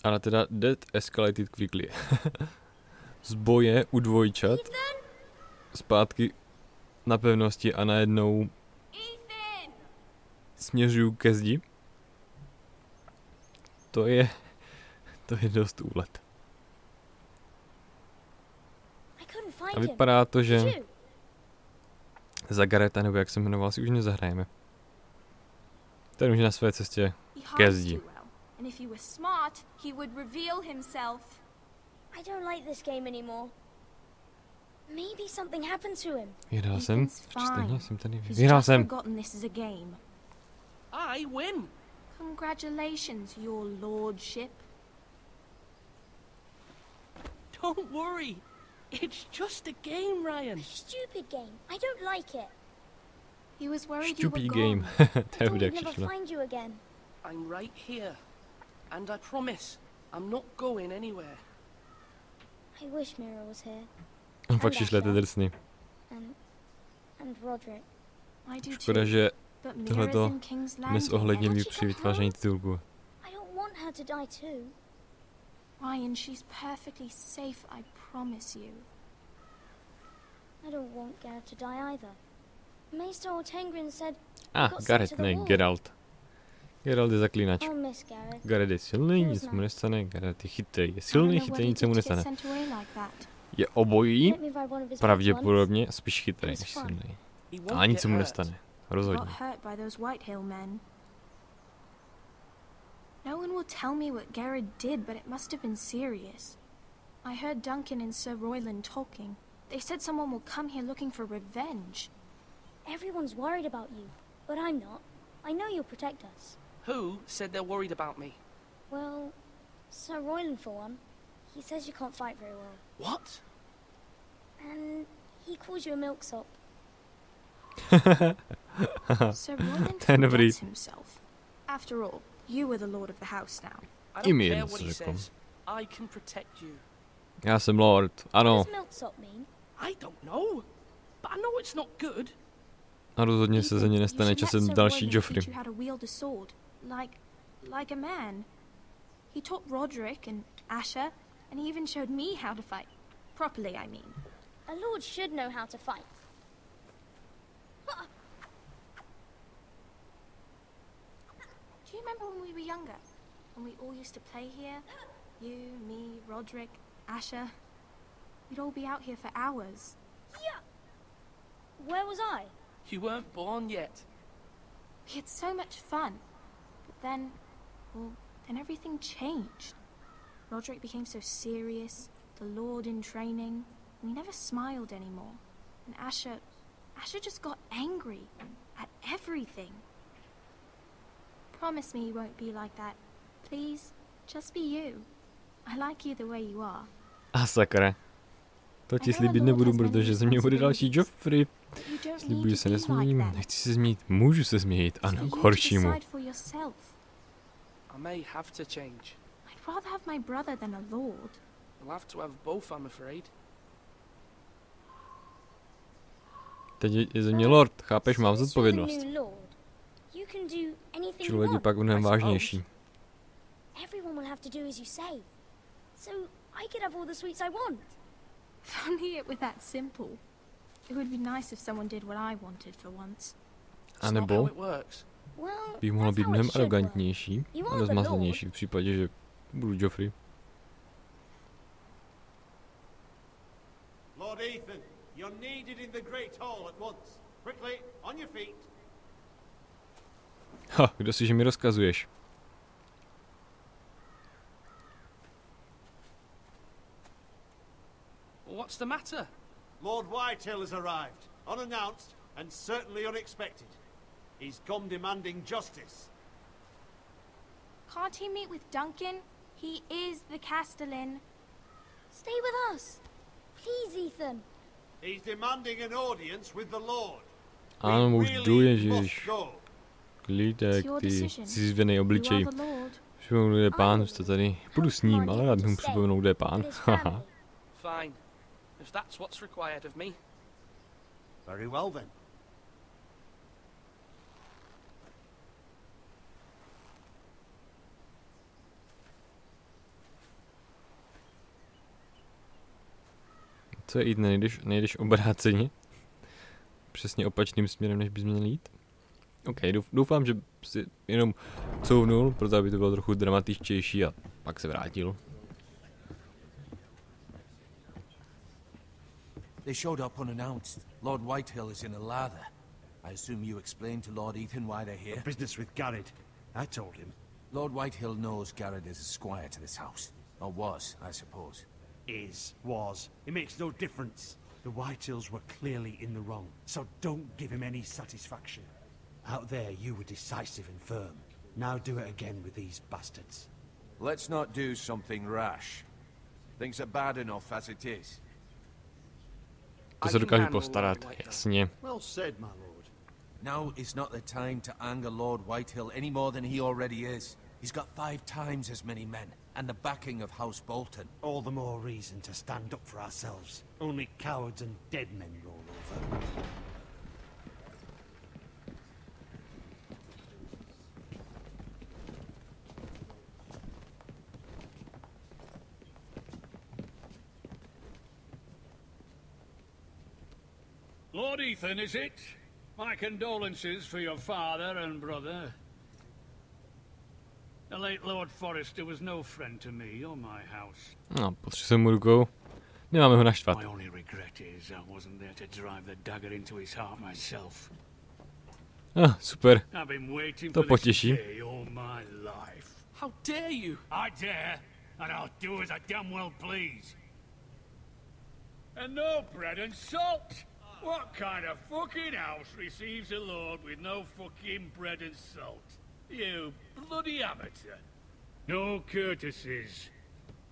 Ale teda that escalated quickly. Z boje u dvojčat zpátky na pevnosti a najednou směřuju ke zdi. To je dost úlet. A vypadá to, že za Gareta, nebo jak se jmenoval, si už nezahrajeme. Ten už je na své cestě ke zdi. Vyhrál jsem? Stejně jsem tady. Vyhrál jsem. I win. Congratulations, your lordship. Don't worry. It's just a game, Ryan. A stupid game. I don't like it. He was worried Stupid you were game. gone. To je We'd bude never křično. find you again. I'm right here. And I promise, I'm not going anywhere. I wish Mira was here. On fakt šišlete drsný. And Roderick. I do Škoda, too. že But Mira's tohleto in King's Landing. nezohlednili při vytváření titulku. I don't want her to die too. Ryan, she's perfectly safe, I promise you. I don't want Gareth to die either. Maester Ortengrin said Gareth, ne, Geralt. Geralt je zaklínač. I'll miss Gareth. Gareth je silný, nic mu nestane. Gareth je chytrý, je silný, chytrý, nic se mu nestane. Je obojí, Let me ride one of his pravděpodobně spíš chytrý než silný. Ale nic se mu nestane. Rozhodně. Got hurt by those Whitehill men. No one will tell me what Gareth did, but it must have been serious. I heard Duncan and Sir Royland talking. They said someone will come here looking for revenge. Everyone's worried about you, but I'm not. I know you'll protect us. Who said they're worried about me? Well, Sir Royland for one. He says you can't fight very well. What? And he calls you a milksop. Sir Royland To je dobrý. forgets himself. After all, you were the lord of the house now. I I don't mean, care what he so come. says. I can protect you. Já jsem lord, ano. What does milksop mean? I don't know. But I know it's not good. A rozhodně se ze něj nestane časem další Joffrey. You how to wield a sword, like a man. He taught Roderick and Asher, and he even showed me how to fight. Properly, I mean. A lord should know how to fight. Do you remember when we were younger? When we all used to play here? You, me, Roderick, Asher. We'd all be out here for hours. Yeah. Where was I? You weren't born yet. We had so much fun. But then everything changed. Roderick became so serious, the lord in training, and he never smiled anymore. And Asher just got angry at everything. Promise me you won't be like that. Please, just be you. I like you the way you are. A sakra. To ti slíbit nebudu, protože ze mě bude další Joffrey. Slibuji, že se nesmím, nechci se změnit, můžu se změnit, ano, k horšímu. I may have to change. I'd rather have my brother than a lord. I'll have to have both, I'm afraid. Teď je ze mě lord, chápeš, mám zodpovědnost. Člověk je pak mnohem vážnější. Everyone will have to do as you say. So I could have all the sweets I want. If only it were that simple. It would be nice if someone did what I wanted for once. A nebo bych mohla být mnohem arrogantnější a rozmazlenější v případě, že budu Joffrey. Lord Ethan, you're needed in the great hall at once. Quickly, on your feet. Ha, kdo si, že mi rozkazuješ? What's the matter? Lord Whitehill has arrived, unannounced and certainly unexpected. He's come demanding justice. Can't he meet with Duncan? He is the Castellan. Stay with us. Please, Ethan. He's demanding an audience with the Lord. Ano, už jdu, Ježíš. Klídek, ty zizvěnej obličej. Připomenu, kde je pán, jste tady. Půjdu s ním, ale rád mu připomenu, kde je pán. Haha. Fine. If that's what's required of me. Very well then. Co je jít, nejdeš obráceně? Přesně opačným směrem, než bys měl jít? OK, doufám, že si jenom couvnul, proto aby to bylo trochu dramatičtější a pak se vrátil. They showed up unannounced. Lord Whitehill is in a lather. I assume you explained to Lord Ethan why they're here? Business with Garrett. I told him. Lord Whitehill knows Garrett is a squire to this house. Or was, I suppose. Was. It makes no difference. The Whitehills were clearly in the wrong, so don't give him any satisfaction. Out there, you were decisive and firm. Now do it again with these bastards. Let's not do something rash. Things are bad enough as it is. To se dokážu postarat, jasně. Well said, my lord. Now is not the time to anger Lord Whitehill any more than he already is. He's got 5 times as many men, and the backing of House Bolton. All the more reason to stand up for ourselves. Only cowards and dead men roll over. Lord Ethan, is it? My condolences for your father and brother. The late Lord Forrester was no friend to me or my house. No, potřebuji mu rukou. Nemáme ho naštvat. My only regret is I wasn't there to drive the dagger into his heart myself. Super. I've been waiting To for this potěší. day all my life. How dare you? I dare, and I'll do as I damn well please. And no bread and salt. What kind of fucking house receives a lord with no fucking bread and salt? You bloody amateur. No courtesies.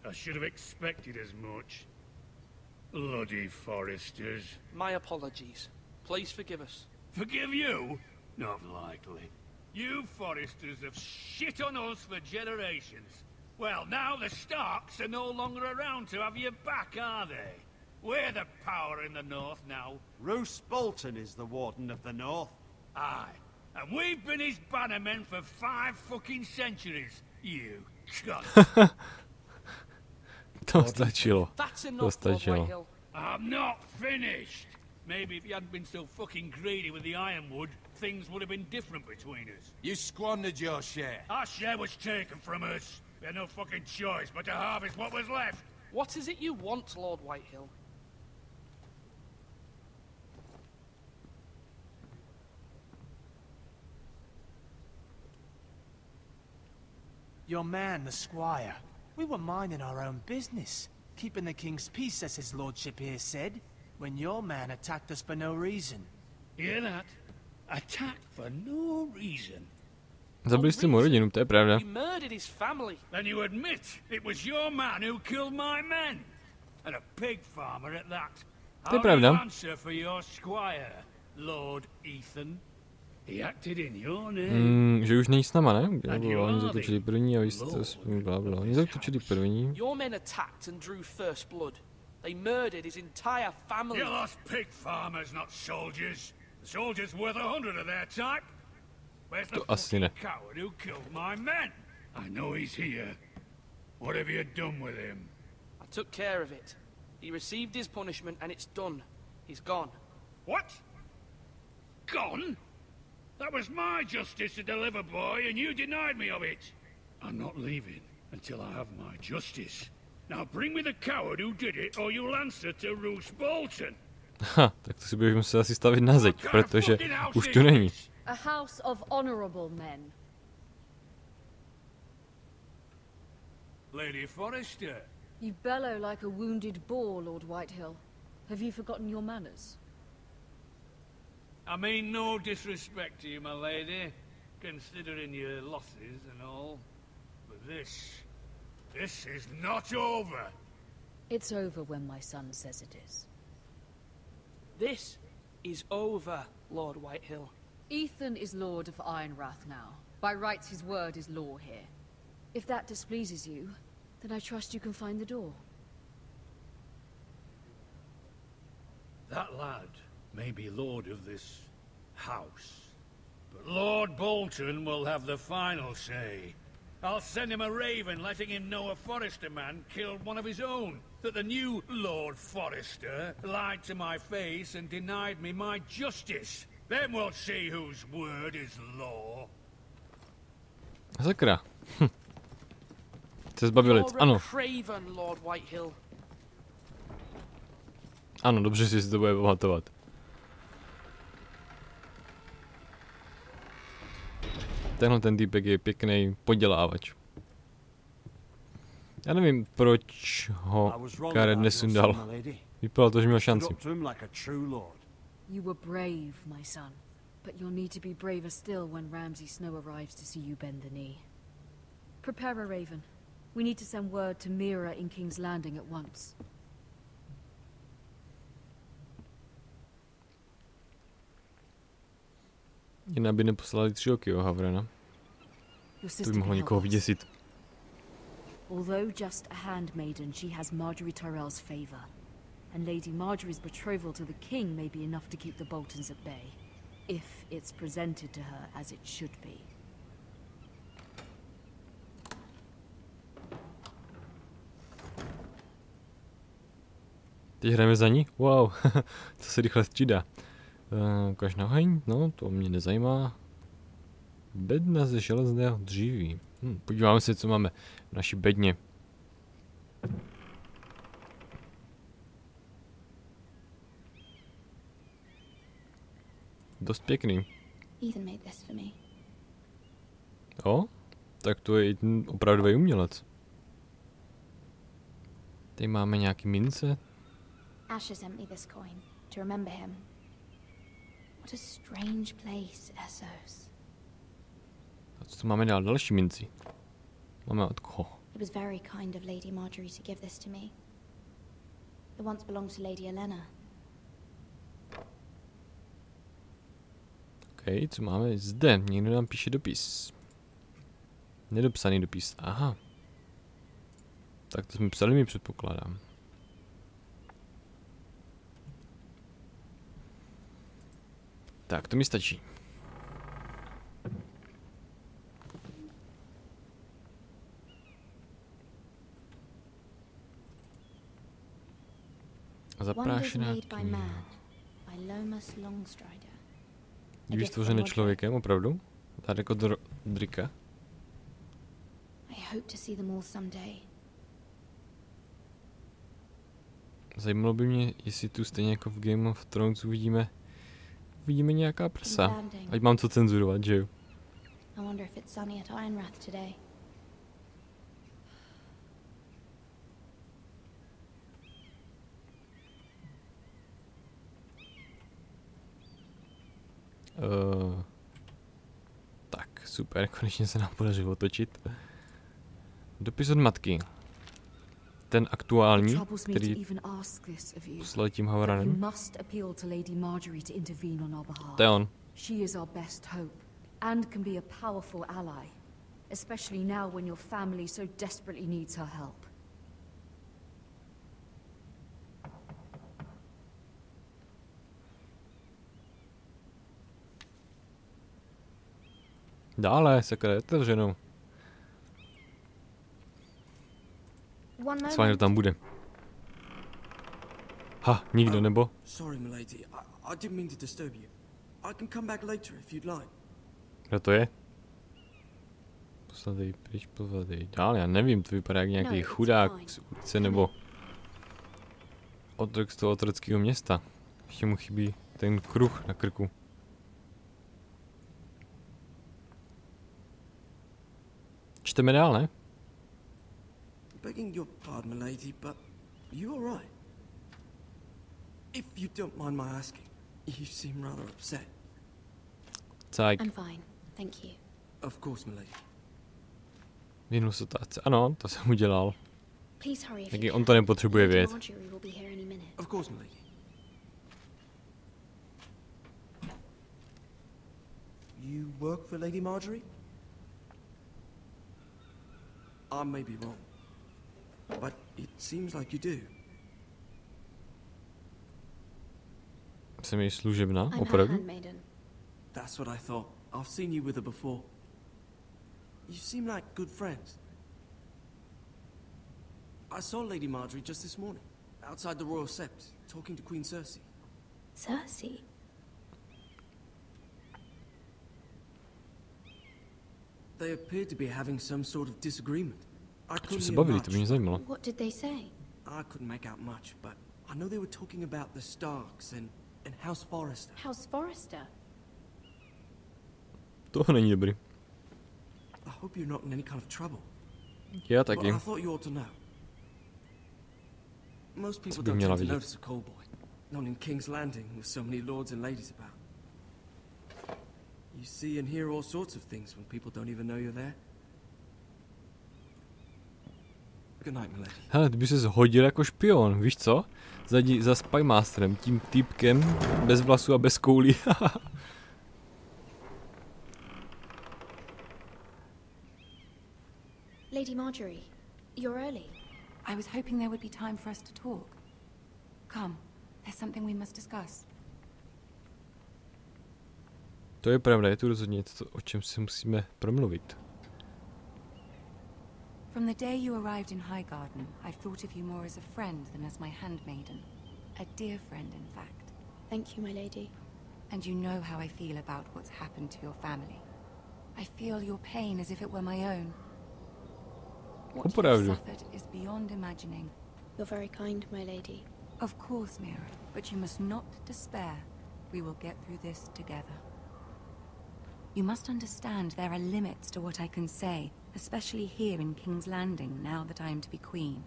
I should have expected as much. Bloody Foresters. My apologies. Please forgive us. Forgive you? Not likely. You Foresters have shit on us for generations. Well, now the Starks are no longer around to have your back, are they? We're the power in the north now. Roose Bolton is the Warden of the North. Aye. And we've been his bannermen for 5 fucking centuries. You cunt. To stačilo. That's To enough, Lord stačilo. Whitehill. I'm not finished. Maybe if you hadn't been so fucking greedy with the ironwood, things would have been different between us. You squandered your share. Our share was taken from us. We had no fucking choice but to harvest what was left. What is it you want, Lord Whitehill? Your man, the squire. We were minding our own business, keeping the king's peace, as his lordship here said, when your man attacked us for no reason. Hear that? Attacked for no reason. Zabili jste mu rodinu, to je pravda. You murdered his family. Then you admit it was your man who killed my men. And a pig farmer at that. To je How do you pravda. answer for your squire, Lord Ethan? He acted in your name. Že už není s náma, ne? Oni zautočili první a vy jste blabla. Oni zautočili první. Your men attacked and drew first blood. They murdered his entire family. You lost pig farmers, not soldiers. The soldiers worth 100 of their type. Where's the To asi ne. fucking coward who killed my men? I know he's here. What have you done with him? I took care of it. He received his punishment and it's done. He's gone. What? Gone? That was my justice to deliver, boy, and you denied me of it. I'm not leaving until I have my justice. Now bring me the coward who did it, or you'll answer to Roose Bolton. Ha, tak to si budeš muset asi stavit na zeď, protože už tu není. A house of honorable men. Lady Forrester. You bellow like a wounded boar, Lord Whitehill. Have you forgotten your manners? I mean no disrespect to you, my lady, considering your losses and all. But this is not over. It's over when my son says it is. This is over, Lord Whitehill. Ethan is Lord of Ironrath now. By rights his word is law here. If that displeases you, then I trust you can find the door. That lad may be lord of this house, but Lord Bolton will have the final say. I'll send him a raven letting him know a Forester man killed one of his own. That the new Lord Forester lied to my face and denied me my justice. Then we'll see whose word is law. Sakra. Chce zbavilic, ano. Craven, Lord Whitehill. Ano, dobře si to bude pamatovat. Tenhle ten týpek je pěkný podělávač. Já nevím, proč ho Karet nesundal. Vypadalo to, že měl šanci. You were brave, my son. But you'll need to be braver still when Ramsay Snow arrives to see you bend the knee. Prepare a raven. We need to send word to Mira in King's Landing at once. Jinak by neposlali 3 roky, jo, Havrena. To by mohlo někoho vyděsit. Although just a handmaiden, she has Marjorie Tyrell's favor. And Lady Marjorie's betrothal to the king may be enough to keep the Boltons at bay. If it's presented to her as it should be. Teď hrajeme za ní? Wow, to se rychle střídá. Ukaž na oheň? No, to mě nezajímá. Bedna ze železného dříví. Podíváme se, co máme v naší bedně. Dost pěkný. Jo? Tak to je opravdový umělec. Tady máme nějaký mince. Asher sent me this coin to remember him. What a strange place, Essos. A co tu máme dál? Další minci. Máme od koho? It was very kind of Lady Marjorie to give this to me. It once belonged to Lady Elena. OK, co máme zde? Někdo nám píše dopis. Nedopsaný dopis. Aha. Tak to jsme psali, mi předpokládám. Tak, to mi stačí. Zaprášená kniha. Je vytvořené člověkem, opravdu? Tady jako Drika. Zajímalo by mě, jestli tu stejně jako v Game of Thrones uvidíme nějaká prsa. Ať mám co cenzurovat, že jo? Tak, super, konečně se nám podařilo otočit. Dopis od matky. Ten aktuální, který poslal tím Havranem. To je on. She is our best hope and can be a powerful ally, especially now when your family so desperately needs her help. Dále, sakra, je otevřenou. S vámi tam bude. Ha, nikdo, nebo? Sorry, milady. I didn't mean to disturb you. I can come back later if you'd like. Kdo to je? Posledej pryč, pozvedej dál, já nevím, to vypadá jak nějaký chudák z ulice, nebo otrok z toho otrockého města. Ještě mu chybí ten kruh na krku. Čteme dál, ne? Begging your pardon, milady, but you all right? If you don't mind my asking, you seem rather upset. Cajk. I'm fine, thank you. Of course, milady. Vyhnul se otázce. Ano, to jsem udělal. Please hurry if Taky you on to nepotřebuje vědět. Of course, milady. You work for Lady Marjorie? I may be wrong, but it seems like you do. Jsem její služebná, opravdu? That's what I thought. I've seen you with her before. You seem like good friends. I saw Lady Marjorie just this morning, outside the Royal Sept, talking to Queen Cersei. Cersei? They appeared to be having some sort of disagreement. I Co couldn't se hear bavili, to by mě much. zajímalo. What did they say? I couldn't make out much, but I know they were talking about the Starks and House Forrester. House Forrester? To není dobrý. I hope you're not in any kind of trouble. Já But taky. I thought you ought to know. Most people bych don't měla tend to vidět? notice a callboy. Not in King's Landing with so many lords and ladies about. You see and hear all sorts of things when people don't even know you're there. Good night, milady. Hele, ty by se zhodil jako špion, víš co? Za Spymasterem, tím týpkem, bez vlasů a bez koulí. Lady Marjorie, you're early. I was hoping there would be time for us to talk. Come, there's something we must discuss. To je pravda, je tu rozhodně něco, o čem si musíme promluvit. From the day you arrived in Highgarden, I've thought of you more as a friend than as my handmaiden. A dear friend, in fact. Thank you, my lady. And you know how I feel about what's happened to your family. I feel your pain as if it were my own. What you've suffered is beyond imagining. You're very kind, my lady. Of course, Mira, but you must not despair. We will get through this together. You must understand there are limits to what I can say, especially here in King's Landing, now that I am to be queen.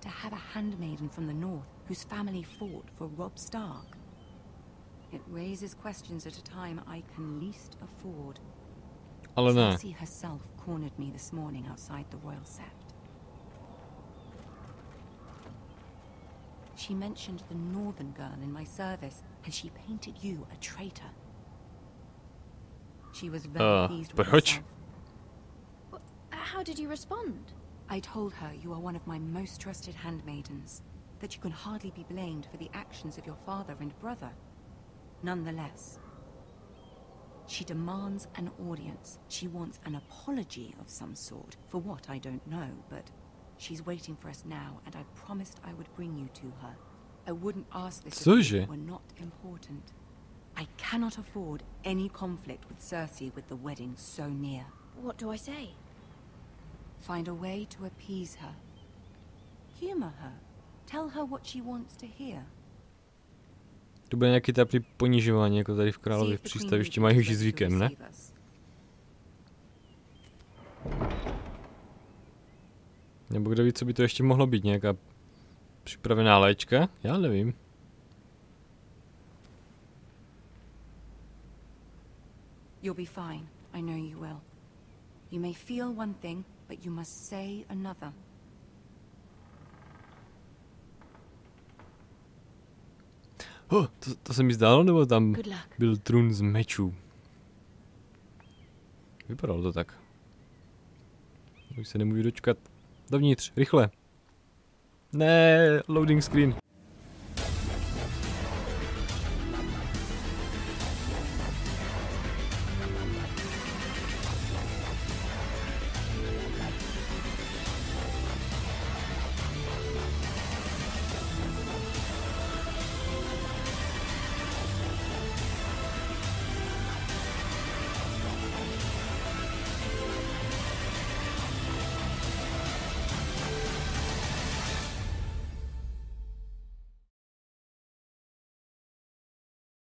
To have a handmaiden from the north, whose family fought for Robb Stark. It raises questions at a time I can least afford. Ale ne. Cersei herself cornered me this morning outside the Royal Sept. She mentioned the northern girl in my service, and she painted you a traitor. She was very pleased with herself. How did you respond? I told her you are one of my most trusted handmaidens, that you can hardly be blamed for the actions of your father and brother. Nonetheless, she demands an audience. She wants an apology of some sort, for what I don't know, but she's waiting for us now, and I promised I would bring you to her. I wouldn't ask this if it were not important. I cannot afford any conflict with Cersei with the wedding so near. What do I say? Find a way to appease her. Humor her. Tell her what she wants to hear. To bude nějaký teplý ponižování, jako tady v Králově v přístavišti mají už zvykem, ne? Nebo kdo ví, co by to ještě mohlo být, nějaká připravená léčka? Já nevím. You'll be fine. I know you will. You may feel one thing, but you must say another. To se mi zdálo, nebo tam byl trůn z mečů? Vypadalo to tak. Už se nemůžu dočkat. Dovnitř, rychle. Ne, loading screen.